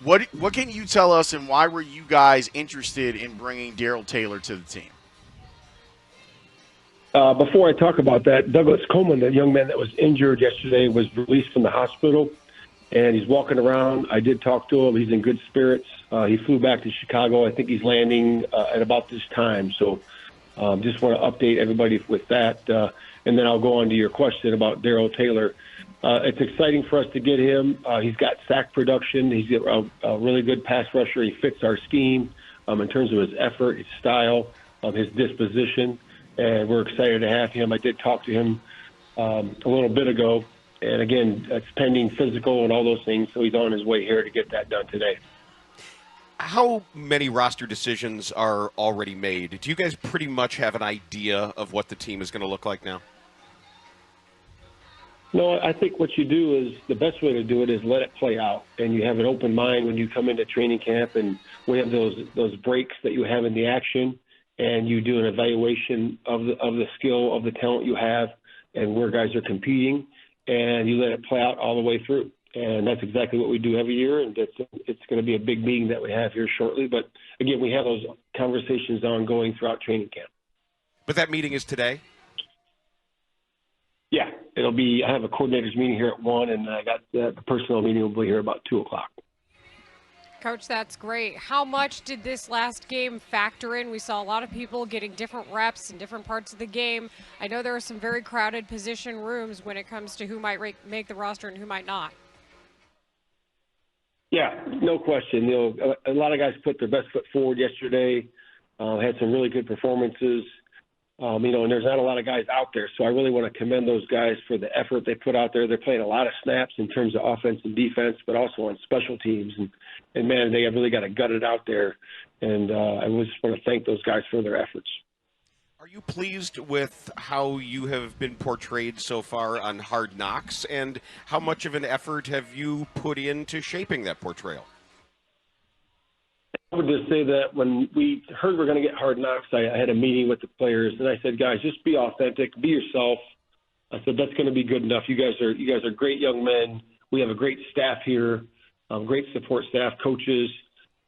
What can you tell us, and why were you guys interested in bringing Darrell Taylor to the team? Before I talk about that, Douglas Coleman, the young man that was injured yesterday, was released from the hospital, and he's walking around. I did talk to him. He's in good spirits. He flew back to Chicago. I think he's landing at about this time. So just want to update everybody with that. And then I'll go on to your question about Darrell Taylor. It's exciting for us to get him. He's got sack production. He's a really good pass rusher. He fits our scheme in terms of his effort, his style, his disposition. And we're excited to have him. I did talk to him a little bit ago. And, again, it's pending physical and all those things, so he's on his way here to get that done today. How many roster decisions are already made? Do you guys pretty much have an idea of what the team is going to look like now? No, I think what you do is the best way to do it is let it play out. And you have an open mind when you come into training camp, and we have those breaks that you have in the action. And you do an evaluation of the skill, of the talent you have, and where guys are competing, and you let it play out all the way through. And that's exactly what we do every year, and it's going to be a big meeting that we have here shortly. But, again, we have those conversations ongoing throughout training camp. But that meeting is today? Yeah, it'll be – I have a coordinators meeting here at 1, and I got the personnel meeting will be here about 2 o'clock. Coach, that's great. How much did this last game factor in? We saw a lot of people getting different reps in different parts of the game. I know there are some very crowded position rooms when it comes to who might make the roster and who might not. Yeah, no question. A lot of guys put their best foot forward yesterday, had some really good performances. And there's not a lot of guys out there, so I really want to commend those guys for the effort they put out there. They're playing a lot of snaps in terms of offense and defense, but also on special teams. And man, they have really got to gut it out there. And I just want to thank those guys for their efforts. Are you pleased with how you have been portrayed so far on Hard Knocks, and how much of an effort have you put into shaping that portrayal? I would just say that when we heard we're going to get Hard Knocks, I had a meeting with the players, and I said, guys, just be authentic, be yourself. I said, that's going to be good enough. You guys are great young men. We have a great staff here, great support staff, coaches.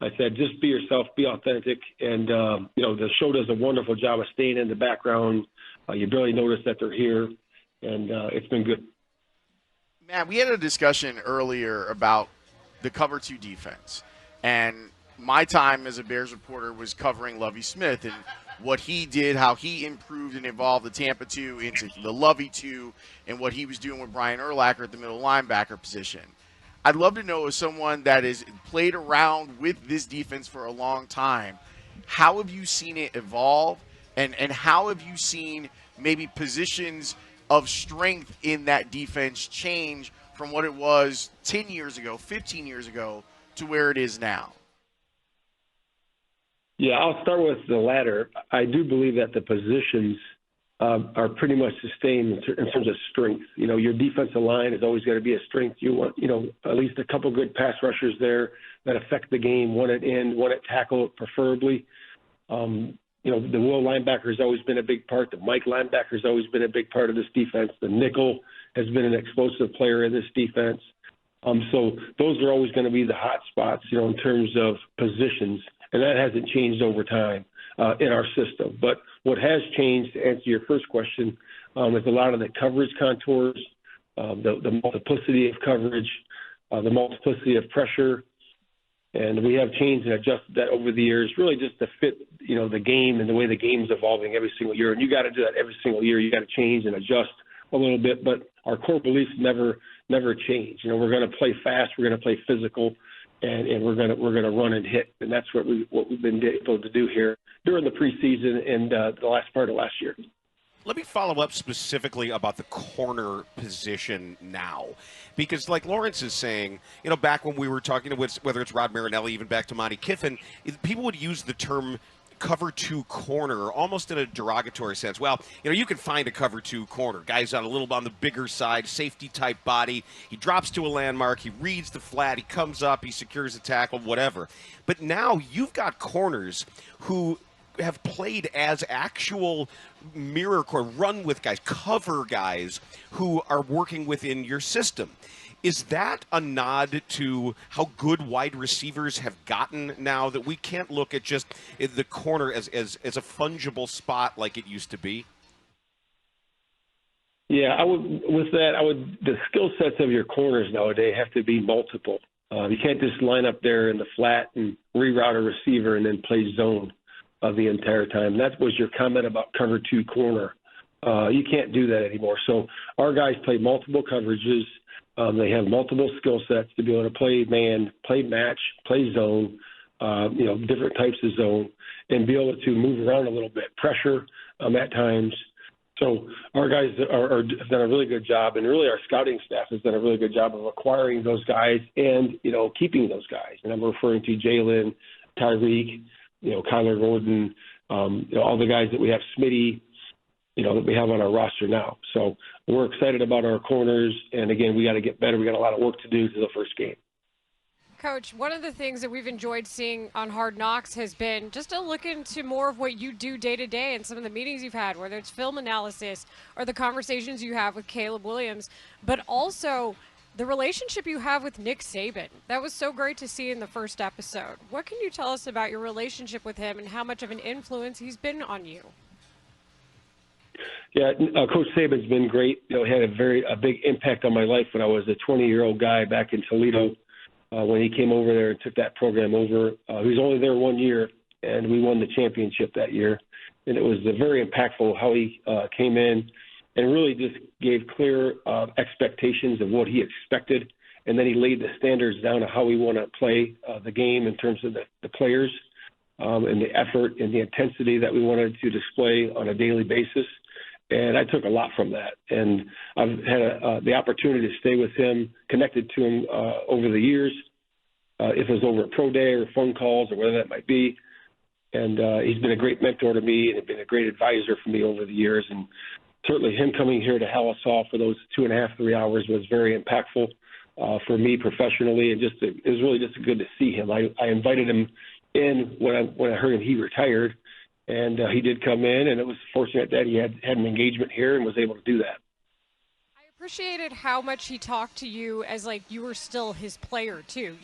I said, just be yourself, be authentic. And, the show does a wonderful job of staying in the background. You barely notice that they're here, and it's been good. Matt, we had a discussion earlier about the cover 2 defense. And my time as a Bears reporter was covering Lovie Smith and what he did, how he improved and evolved the Tampa 2 into the Lovie 2, and what he was doing with Brian Urlacher at the middle linebacker position. I'd love to know, as someone that has played around with this defense for a long time, how have you seen it evolve, and how have you seen maybe positions of strength in that defense change from what it was 10 years ago, 15 years ago, to where it is now? Yeah, I'll start with the latter. I do believe that the positions are pretty much sustained in terms of strength. Your defensive line is always going to be a strength. You want, at least a couple good pass rushers there that affect the game, one at end, one at tackle, preferably. The will linebacker has always been a big part. The Mike linebacker has always been a big part of this defense. The nickel has been an explosive player in this defense. So those are always going to be the hot spots, in terms of positions. And that hasn't changed over time in our system. But what has changed, to answer your first question, is a lot of the coverage contours, the multiplicity of coverage, the multiplicity of pressure. And we have changed and adjusted that over the years, really just to fit, the game and the way the game's evolving every single year. And you got to do that every single year. You got to change and adjust a little bit. But our core beliefs never change. We're going to play fast. We're going to play physical. And we're gonna run and hit, and that's what we've been able to do here during the preseason and the last part of last year. Let me follow up specifically about the corner position now, because like Lawrence is saying, back when we were talking with whether it's Rod Marinelli, even back to Monty Kiffin, people would use the term cover 2 corner almost in a derogatory sense. Well, you can find a cover 2 corner. Guy's on the bigger side, safety type body. He drops to a landmark. He reads the flat. He comes up. He secures a tackle, whatever. But now you've got corners who have played as actual mirror core, run with guys, cover guys who are working within your system. Is that a nod to how good wide receivers have gotten now, that we can't look at just the corner as a fungible spot like it used to be? Yeah, the skill sets of your corners nowadays have to be multiple. You can't just line up there in the flat and reroute a receiver and then play zone the entire time. That was your comment about cover 2 corner. You can't do that anymore. So our guys play multiple coverages. They have multiple skill sets to be able to play man, play match, play zone, different types of zone, and be able to move around a little bit, pressure at times. So our guys have done a really good job, and really our scouting staff has done a really good job of acquiring those guys and, keeping those guys. And I'm referring to Jalen, Tyreek, Kyler Gordon, all the guys that we have, Smitty, that we have on our roster now. So we're excited about our corners, and again, we got to get better. We got a lot of work to do to the first game. Coach, one of the things that we've enjoyed seeing on Hard Knocks has been just a look into more of what you do day to day and some of the meetings you've had, whether it's film analysis or the conversations you have with Caleb Williams, but also the relationship you have with Nick Saban. That was so great to see in the first episode. What can you tell us about your relationship with him and how much of an influence he's been on you? Yeah, Coach Saban's been great. He had a big impact on my life when I was a 20-year-old guy back in Toledo. When he came over there and took that program over. He was only there 1 year, and we won the championship that year. And it was very impactful how he came in and really just gave clear expectations of what he expected. And then he laid the standards down of how we want to play the game in terms of the players and the effort and the intensity that we wanted to display on a daily basis. And I took a lot from that. And I've had the opportunity to stay with him, connected to him over the years, if it was over at Pro Day or phone calls or whatever that might be. And he's been a great mentor to me and been a great advisor for me over the years. And certainly him coming here to Haugh for those 2.5, 3 hours was very impactful for me professionally. And it was really just good to see him. I invited him in when I heard he retired. And he did come in, and it was fortunate that he had an engagement here and was able to do that. I appreciated how much he talked to you as like you were still his player too.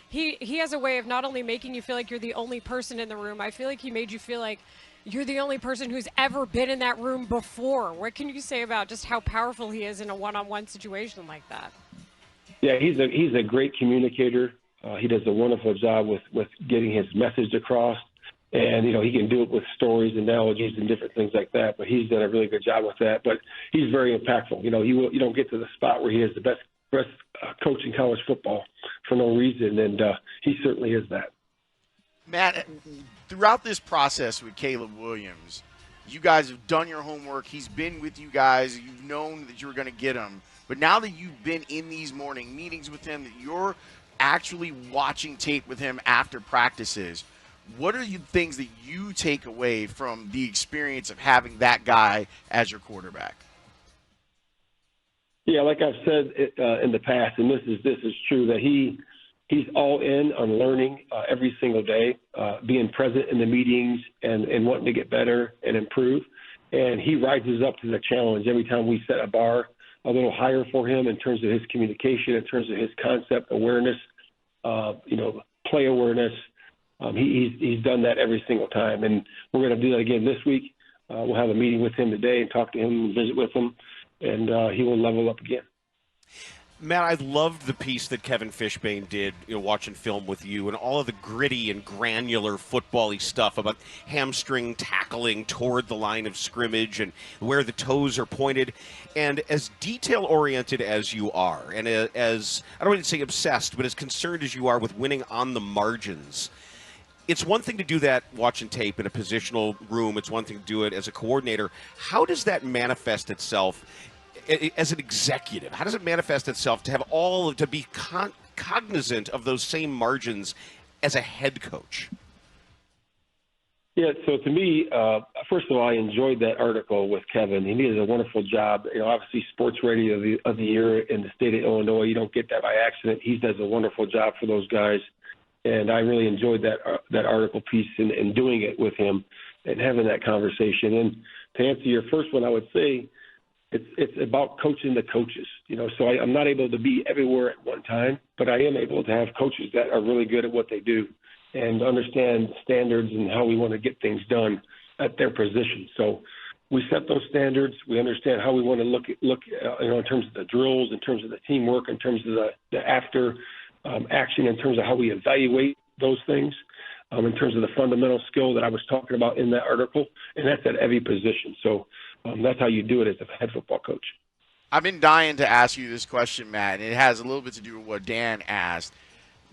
He has a way of not only making you feel like you're the only person in the room. I feel like he made you feel like you're the only person who's ever been in that room before. What can you say about just how powerful he is in a one-on-one situation like that? Yeah, he's a great communicator. He does a wonderful job with getting his message across. And, he can do it with stories, analogies, and different things like that. But he's done a really good job with that. But he's very impactful. You don't get to the spot where he is the best coach in college football for no reason. And he certainly is that. Matt, throughout this process with Caleb Williams, you guys have done your homework. He's been with you guys. You've known that you were going to get him. But now that you've been in these morning meetings with him, that you're actually watching tape with him after practices, what are the things that you take away from the experience of having that guy as your quarterback? Yeah, like I've said in the past, and this is true, that he's all in on learning every single day, being present in the meetings and wanting to get better and improve. And he rises up to the challenge every time we set a bar a little higher for him in terms of his communication, in terms of his concept awareness, play awareness. He's done that every single time, and we're going to do that again this week. We'll have a meeting with him today and talk to him and visit with him, and he will level up again. Matt, I loved the piece that Kevin Fishbain did, watching film with you, and all of the gritty and granular football-y stuff about hamstring tackling toward the line of scrimmage and where the toes are pointed. And as detail-oriented as you are, and as, I don't want to say obsessed, but as concerned as you are with winning on the margins, it's one thing to do that watching tape in a positional room. It's one thing to do it as a coordinator. How does that manifest itself as an executive? How does it manifest itself to be cognizant of those same margins as a head coach? Yeah, so to me, first of all, I enjoyed that article with Kevin. He did a wonderful job. Obviously, Sports Radio of the Year in the state of Illinois, you don't get that by accident. He does a wonderful job for those guys. And I really enjoyed that article piece and doing it with him and having that conversation. And to answer your first one, I would say it's about coaching the coaches. So I'm not able to be everywhere at one time, but I am able to have coaches that are really good at what they do and understand standards and how we want to get things done at their position. So we set those standards. We understand how we want to look in terms of the drills, in terms of the teamwork, in terms of the after action, in terms of how we evaluate those things, in terms of the fundamental skill that I was talking about in that article, and that's at every position. So that's how you do it as a head football coach. I've been dying to ask you this question, Matt, and it has a little bit to do with what Dan asked.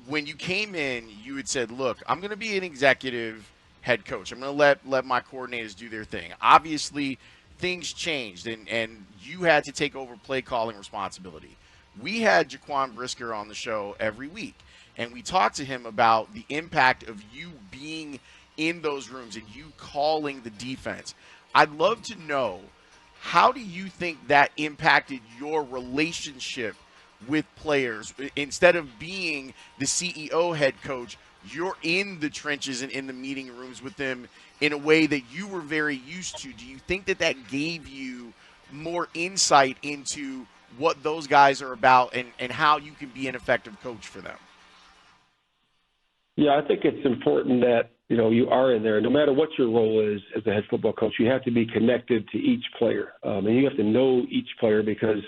When you came in, you had said, look, I'm going to be an executive head coach. I'm going to let my coordinators do their thing. Obviously, things changed, and you had to take over play calling responsibility. We had Jaquan Brisker on the show every week, and we talked to him about the impact of you being in those rooms and you calling the defense. I'd love to know, how do you think that impacted your relationship with players? Instead of being the CEO head coach, you're in the trenches and in the meeting rooms with them in a way that you were very used to. Do you think that gave you more insight into what those guys are about and how you can be an effective coach for them? Yeah, I think it's important that, you are in there. No matter what your role is as a head football coach, you have to be connected to each player. And you have to know each player because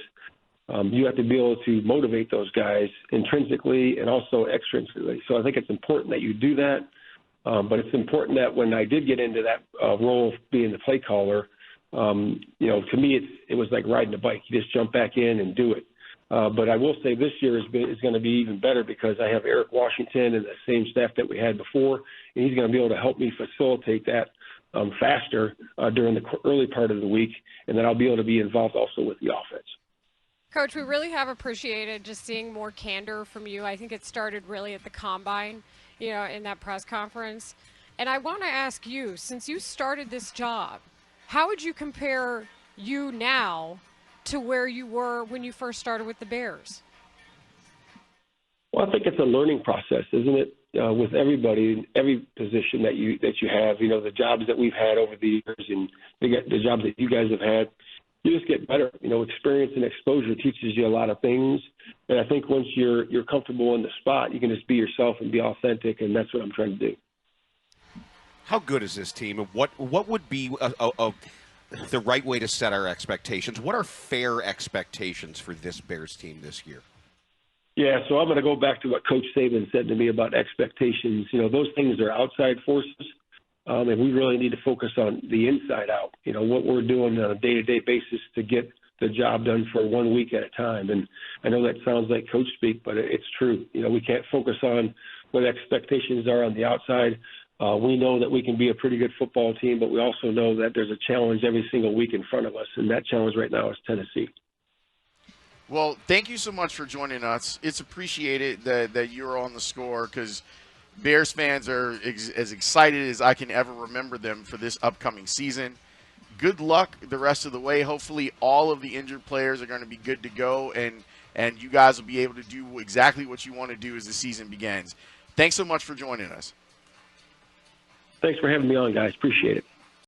you have to be able to motivate those guys intrinsically and also extrinsically. So I think it's important that you do that. But it's important that when I did get into that role of being the play caller, to me it was like riding a bike. You just jump back in and do it. But I will say this year is going to be even better because I have Eric Washington and the same staff that we had before, and he's going to be able to help me facilitate that faster during the early part of the week, and then I'll be able to be involved also with the offense. Coach, we really have appreciated just seeing more candor from you. I think it started really at the Combine, in that press conference. And I want to ask you, since you started this job, how would you compare you now to where you were when you first started with the Bears? Well, I think it's a learning process, isn't it? With everybody, every position that you have, the jobs that we've had over the years and the jobs that you guys have had, you just get better. Experience and exposure teaches you a lot of things. And I think once you're comfortable in the spot, you can just be yourself and be authentic, and that's what I'm trying to do. How good is this team, and what would be the right way to set our expectations? What are fair expectations for this Bears team this year? Yeah, so I'm going to go back to what Coach Saban said to me about expectations. Those things are outside forces, and we really need to focus on the inside out, what we're doing on a day-to-day basis to get the job done for 1 week at a time. And I know that sounds like coach speak, but it's true. We can't focus on what expectations are on the outside. We know that we can be a pretty good football team, but we also know that there's a challenge every single week in front of us, and that challenge right now is Tennessee. Well, thank you so much for joining us. It's appreciated that you're on the score because Bears fans are as excited as I can ever remember them for this upcoming season. Good luck the rest of the way. Hopefully all of the injured players are going to be good to go, and you guys will be able to do exactly what you want to do as the season begins. Thanks so much for joining us. Thanks for having me on, guys. Appreciate it.